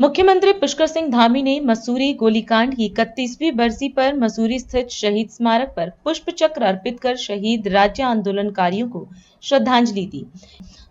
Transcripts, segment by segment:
मुख्यमंत्री पुष्कर सिंह धामी ने मसूरी गोलीकांड की 31वीं बरसी पर मसूरी स्थित शहीद स्मारक पर पुष्प चक्र अर्पित कर शहीद राज्य आंदोलनकारियों को श्रद्धांजलि दी।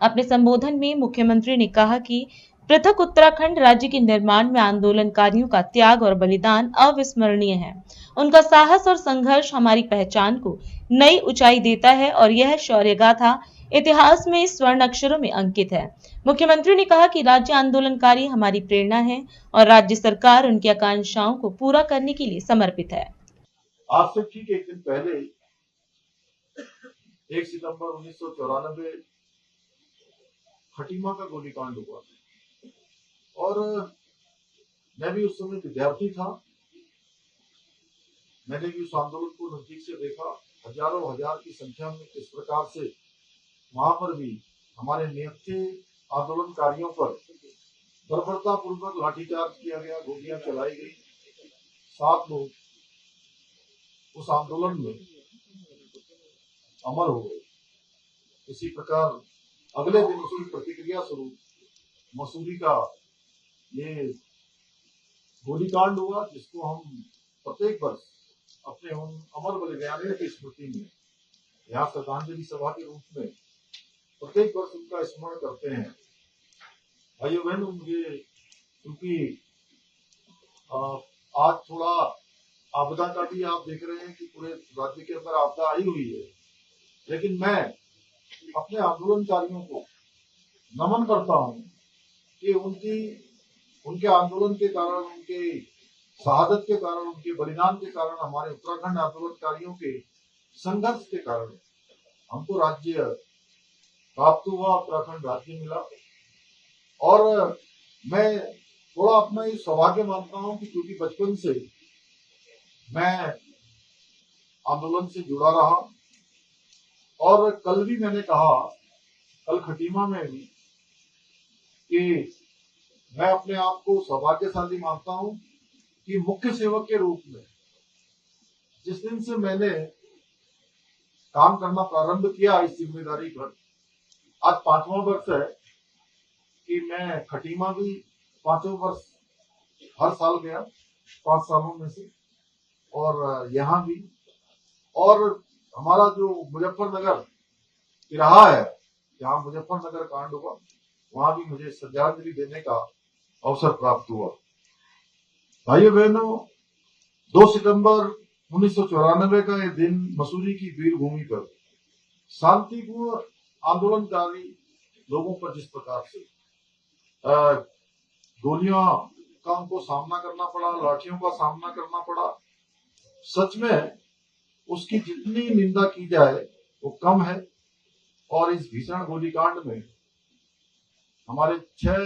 अपने संबोधन में मुख्यमंत्री ने कहा कि पृथक उत्तराखंड राज्य के निर्माण में आंदोलनकारियों का त्याग और बलिदान अविस्मरणीय है। उनका साहस और संघर्ष हमारी पहचान को नई ऊंचाई देता है और यह शौर्य गाथा इतिहास में स्वर्ण अक्षरों में अंकित है। मुख्यमंत्री ने कहा कि राज्य आंदोलनकारी हमारी प्रेरणा है और राज्य सरकार उनकी आकांक्षाओं को पूरा करने के लिए समर्पित है। आज से ठीक एक दिन पहले 1 सितंबर 1994 खटीमा का गोलीकांड हुआ और मैं भी उस समय विद्यार्थी था। मैंने भी उस आंदोलन को नजदीक से देखा। हजारों हजार की संख्या में किस प्रकार से वहां पर भी हमारे निहत्थे आंदोलनकारियों पर बर्बरतापूर्वक लाठीचार्ज किया गया, गोलियां चलाई गई। 7 लोग उस आंदोलन में अमर हो गए। इसी प्रकार अगले दिन उसकी प्रतिक्रिया स्वरूप मसूरी का ये गोलीकांड हुआ, जिसको हम प्रत्येक वर्ष अपने उन अमर बलिदानियों की स्मृति में यहाँ श्रद्धांजलि सभा के रूप में प्रत्येक वर्ष उनका स्मरण करते हैं। भाइयों बहनों, मुझे क्योंकि आज थोड़ा आपदा का भी आप देख रहे हैं कि पूरे राज्य के अंदर आपदा आई हुई है, लेकिन मैं अपने आंदोलनकारियों को नमन करता हूं कि उनके आंदोलन के कारण, उनके शहादत के कारण, उनके बलिदान के कारण, हमारे उत्तराखंड आंदोलनकारियों के संघर्ष के कारण हमको राज्य प्राप्त हुआ, उत्तराखंड राज्य मिला। और मैं थोड़ा अपना ये सौभाग्य मानता हूं कि क्योंकि बचपन से मैं आंदोलन से जुड़ा रहा और कल भी मैंने कहा, कल खटीमा में भी, कि मैं अपने आप को सौभाग्यशाली मानता हूं कि मुख्य सेवक के रूप में जिस दिन से मैंने काम करना प्रारंभ किया इस जिम्मेदारी पर, आज 5वां वर्ष है कि मैं खटीमा भी 5वें वर्ष हर साल गया 5 सालों में से, और यहाँ भी। और हमारा जो मुजफ्फरनगर तिराहा है, जहाँ मुजफ्फरनगर कांड हुआ, वहां भी मुझे श्रद्धांजलि देने का अवसर प्राप्त हुआ। भाइयों बहनों, 2 सितंबर 1994 का ये दिन मसूरी की वीर भूमि पर शांतिपूर्ण आंदोलनकारी लोगों पर जिस प्रकार से गोलियों का उनको सामना करना पड़ा, लाठियों का सामना करना पड़ा, सच में उसकी जितनी निंदा की जाए वो कम है। और इस भीषण गोलीकांड में हमारे 6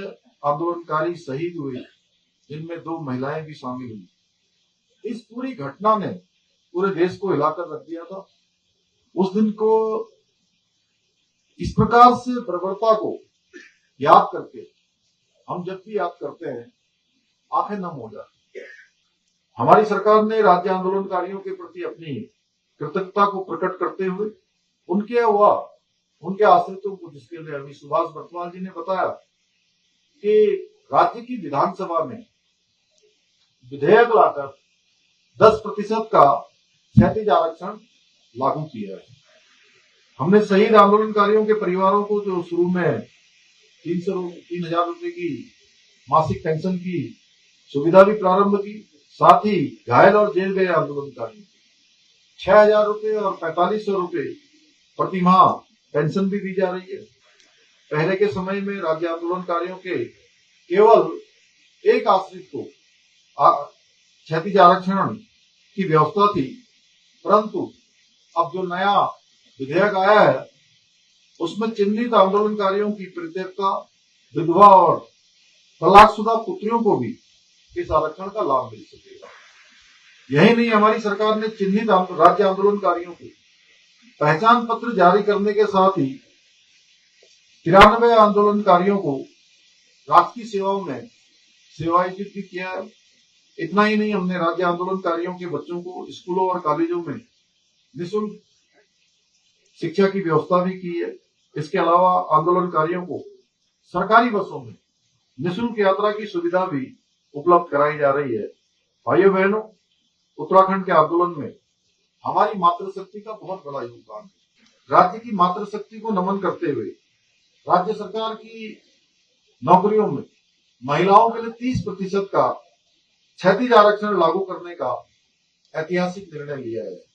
आंदोलनकारी शहीद हुए, जिनमें 2 महिलाएं भी शामिल हुई। इस पूरी घटना ने पूरे देश को हिलाकर रख दिया था। उस दिन को इस प्रकार से बर्बरता को याद करके हम जब भी याद करते हैं, आंखें नम हो जाती हैं। हमारी सरकार ने राज्य आंदोलनकारियों के प्रति अपनी कृतज्ञता को प्रकट करते हुए उनके आश्रितों को, जिसके लिए अभी सुभाष बर्तवाल जी ने बताया कि राज्य की विधानसभा में विधेयक लाकर 10% का क्षैतिज आरक्षण लागू किया है। हमने शहीद आंदोलनकारियों के परिवारों को जो शुरू में 3,000 रुपए की मासिक पेंशन की सुविधा भी प्रारंभ की, साथ ही घायल और जेल गए आंदोलनकारियों 6,000 रुपए और 4,500 रुपए प्रतिमाह पेंशन भी दी जा रही है। पहले के समय में राज्य आंदोलनकारियों के केवल एक आश्रित को क्षैतिज आरक्षण की व्यवस्था थी, परंतु अब जो नया विधेयक आया है उसमें चिन्हित आंदोलनकारियों की परित्यक्ता, विधवा और तलाकशुदा पुत्रियों को भी इस आरक्षण का लाभ मिल सकेगा। यही नहीं, हमारी सरकार ने चिन्हित राज्य आंदोलनकारियों को पहचान पत्र जारी करने के साथ ही 93 आंदोलनकारियों को राजकीय सेवाओं में सेवायोजित भी किया है। इतना ही नहीं, हमने राज्य आंदोलनकारियों के बच्चों को स्कूलों और कॉलेजों में निःशुल्क शिक्षा की व्यवस्था भी की है। इसके अलावा आंदोलनकारियों को सरकारी बसों में निःशुल्क यात्रा की सुविधा भी उपलब्ध कराई जा रही है। भाइयों बहनों, उत्तराखंड के आंदोलन में हमारी मातृशक्ति का बहुत बड़ा योगदान है। राज्य की मातृशक्ति को नमन करते हुए राज्य सरकार की नौकरियों में महिलाओं के लिए 30% का क्षैतिज आरक्षण लागू करने का ऐतिहासिक निर्णय लिया है।